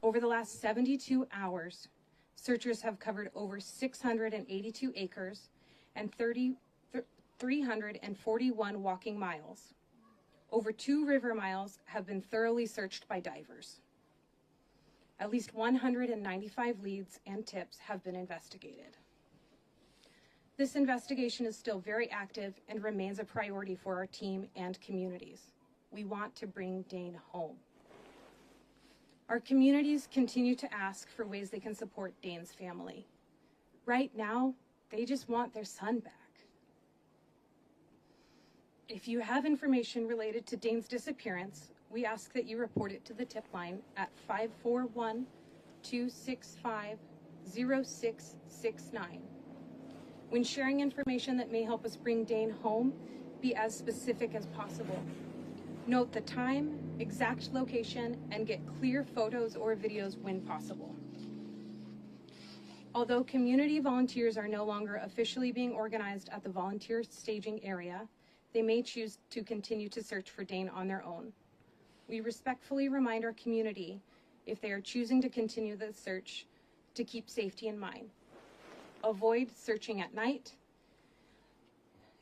Over the last 72 hours, searchers have covered over 682 acres and 341 walking miles. Over 2 river miles have been thoroughly searched by divers. At least 195 leads and tips have been investigated. This investigation is still very active and remains a priority for our team and communities. We want to bring Dane home. Our communities continue to ask for ways they can support Dane's family. Right now, they just want their son back. If you have information related to Dane's disappearance, we ask that you report it to the tip line at 541-265-0669. When sharing information that may help us bring Dane home, be as specific as possible. Note the time, exact location, and get clear photos or videos when possible. Although community volunteers are no longer officially being organized at the volunteer staging area, they may choose to continue to search for Dane on their own. We respectfully remind our community, if they are choosing to continue the search, to keep safety in mind. Avoid searching at night,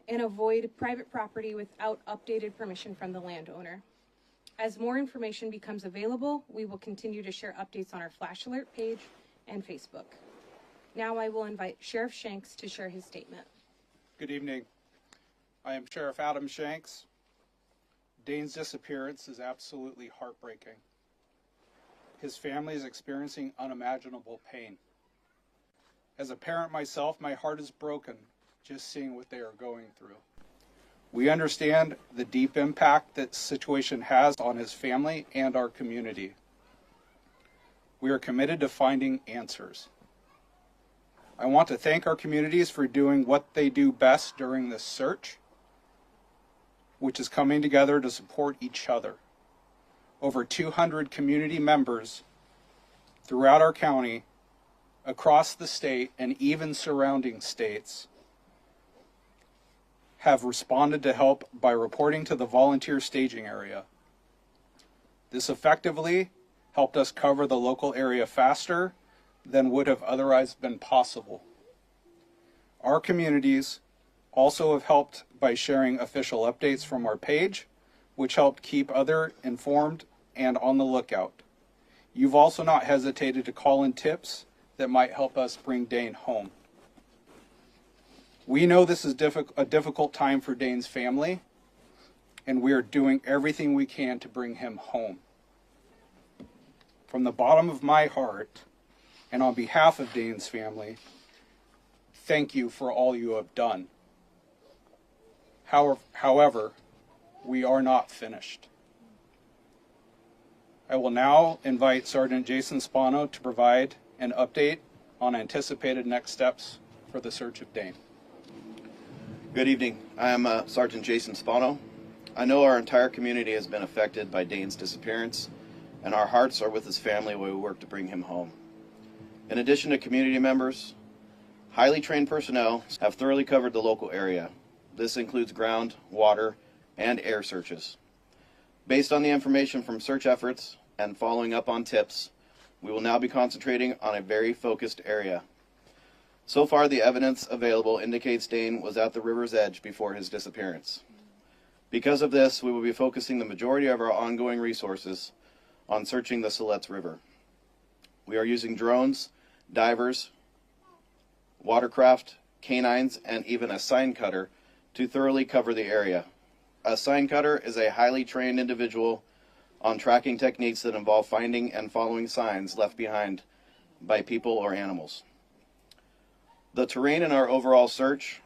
and avoid private property without updated permission from the landowner. As more information becomes available, we will continue to share updates on our Flash Alert page and Facebook. Now I will invite Sheriff Shanks to share his statement. Good evening. I am Sheriff Adam Shanks. Dane's disappearance is absolutely heartbreaking. His family is experiencing unimaginable pain. As a parent myself, my heart is broken just seeing what they are going through. We understand the deep impact that situation has on his family and our community. We are committed to finding answers. I want to thank our communities for doing what they do best during this search, which is coming together to support each other. Over 200 community members throughout our county, across the state, and even surrounding states have responded to help by reporting to the volunteer staging area. This effectively helped us cover the local area faster than would have otherwise been possible. Our communities also have helped by sharing official updates from our page, which helped keep others informed and on the lookout. You've also not hesitated to call in tips that might help us bring Dane home. We know this is a difficult time for Dane's family, and we are doing everything we can to bring him home. From the bottom of my heart, and on behalf of Dane's family, thank you for all you have done. However, we are not finished. I will now invite Sergeant Jason Spano to provide an update on anticipated next steps for the search of Dane. Good evening. I am Sergeant Jason Spano. I know our entire community has been affected by Dane's disappearance, and our hearts are with his family while we work to bring him home. In addition to community members, highly trained personnel have thoroughly covered the local area. This includes ground, water, and air searches. Based on the information from search efforts and following up on tips, we will now be concentrating on a very focused area. So far, the evidence available indicates Dane was at the river's edge before his disappearance. Because of this, we will be focusing the majority of our ongoing resources on searching the SILETZ River. We are using drones, divers, watercraft, canines, and even a sign cutter to thoroughly cover the area. A sign cutter is a highly trained individual on tracking techniques that involve finding and following signs left behind by people or animals. The terrain in our overall search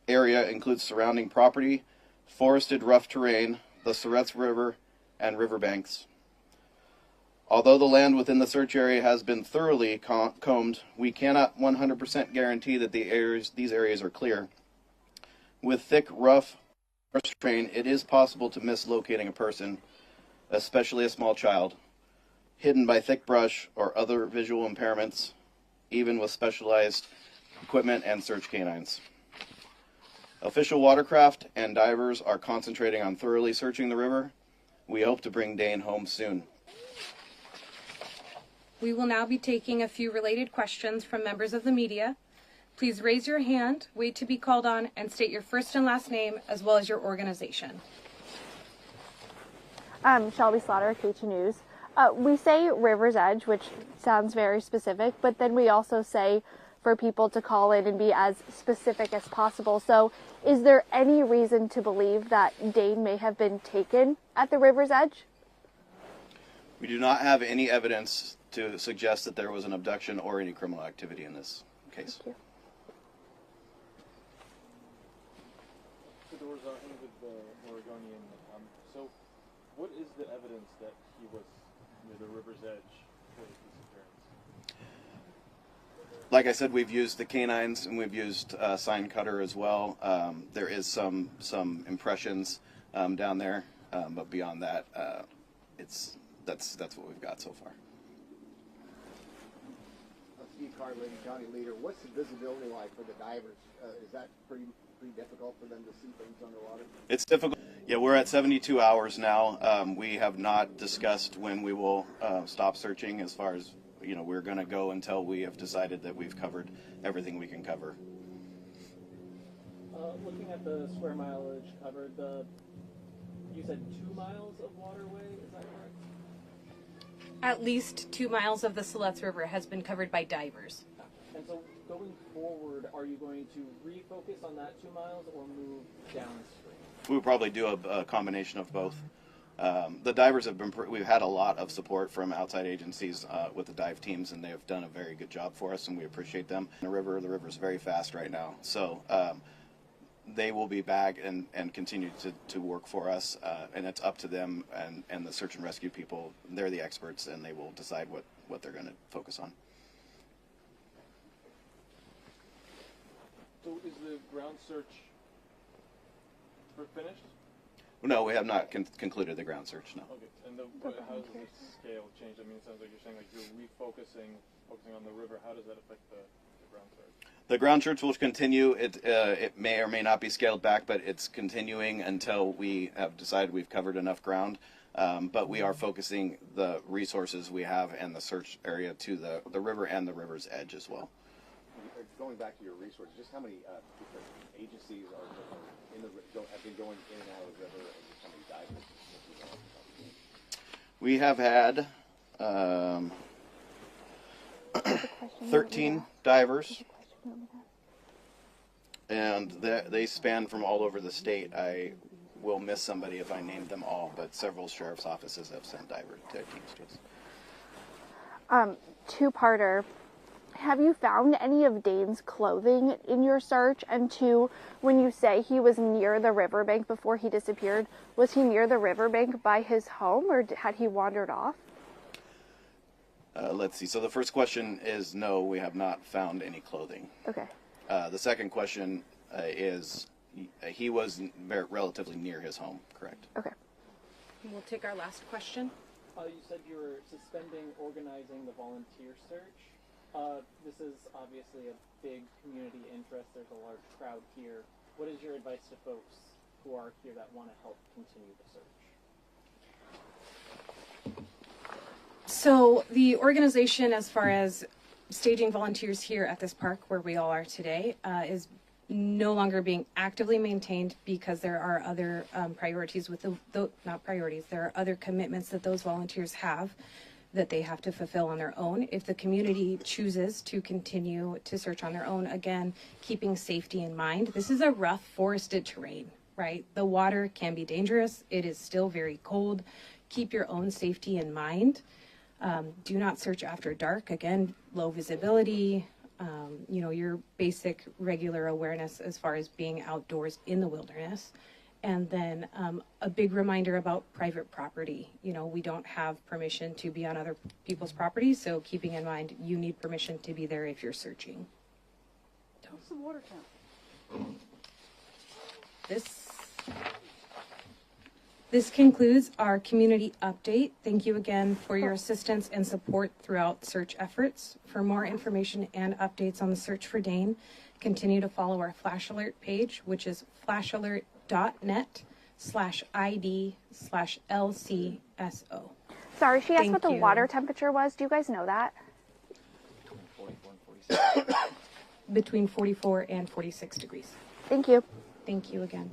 area includes surrounding property, forested rough terrain, the SILETZ River, and riverbanks. Although the land within the search area has been thoroughly combed, we cannot 100% guarantee that these areas are clear. With thick, rough terrain, it is possible to miss locating a person, especially a small child, hidden by thick brush or other visual impairments, even with specialized equipment and search canines. Official watercraft and divers are concentrating on thoroughly searching the river. We hope to bring Dane home soon. We will now be taking a few related questions from members of the media. Please raise your hand, wait to be called on, and state your first and last name as well as your organization. Shelby Slaughter, KT News. We say River's Edge, which sounds very specific, but then we also say for people to call in and be as specific as possible. So is there any reason to believe that Dane may have been taken at the River's Edge? We do not have any evidence to suggest that there was an abduction or any criminal activity in this case. Thank you. So there was with the Oregonian. So what is the evidence that he was near the river's edge for his disappearance? Like I said, we've used the canines and we've used sign cutter as well. There is some impressions down there, but beyond that, that's what we've got so far. Steve Carlin, County Leader. What's the visibility like for the divers? Is that pretty difficult for them to see things underwater? It's difficult. Yeah, we're at 72 hours now. We have not discussed when we will stop searching. As far as we're going to go until we have decided that we've covered everything we can cover. Looking at the square mileage covered, you said 2 miles of waterway. Is that correct? At least 2 miles of the SILETZ River has been covered by divers. And so going forward, are you going to refocus on that 2 miles or move downstream? We would probably do a combination of both. The divers have been, we've had a lot of support from outside agencies with the dive teams, and they have done a very good job for us, and we appreciate them. The river is very fast right now, so they will be back and continue to work for us, and it's up to them and the search and rescue people. They're the experts, and they will decide what they're going to focus on. So is the ground search finished? No, we have not concluded the ground search, no. Okay, and how does the scale change? I mean, it sounds like you're saying you're focusing on the river. How does that affect the ground search? The ground search will continue. It may or may not be scaled back, but it's continuing until we have decided we've covered enough ground. But we are focusing the resources we have and the search area to the river and the river's edge as well. Going back to your resources, just how many different agencies have been going in and out of the river, and just how many divers? We have had 13 divers, and they span from all over the state. I will miss somebody if I named them all, but several sheriff's offices have sent diver teams to us. Two-parter. Have you found any of Dane's clothing in your search? And two, when you say he was near the riverbank before he disappeared, was he near the riverbank by his home, or had he wandered off? Let's see. So the first question is no, we have not found any clothing. Okay. The second question is he was relatively near his home, correct? Okay. We'll take our last question. You said you were suspending organizing the volunteer search. This is obviously a big community interest. There's a large crowd here. What is your advice to folks who are here that want to help continue the search? So the organization, as far as staging volunteers here at this park where we all are today, is no longer being actively maintained because there are other priorities with not priorities. There are other commitments that those volunteers have that they have to fulfill on their own. If the community chooses to continue to search on their own, again, keeping safety in mind. This is a rough forested terrain, right? The water can be dangerous. It is still very cold. Keep your own safety in mind. Do not search after dark. Again, low visibility, your basic regular awareness as far as being outdoors in the wilderness. And then a big reminder about private property. We don't have permission to be on other people's property, so keeping in mind you need permission to be there if you're searching. What's the water count? This concludes our community update. Thank you again for your assistance and support throughout search efforts. For more information and updates on the search for Dane, continue to follow our Flash Alert page, which is flashalert.net/ID/LCSO. Sorry, she asked Thank what the you. water temperature was. Do you guys know that? Between 44 and 46 degrees. Thank you. Thank you again.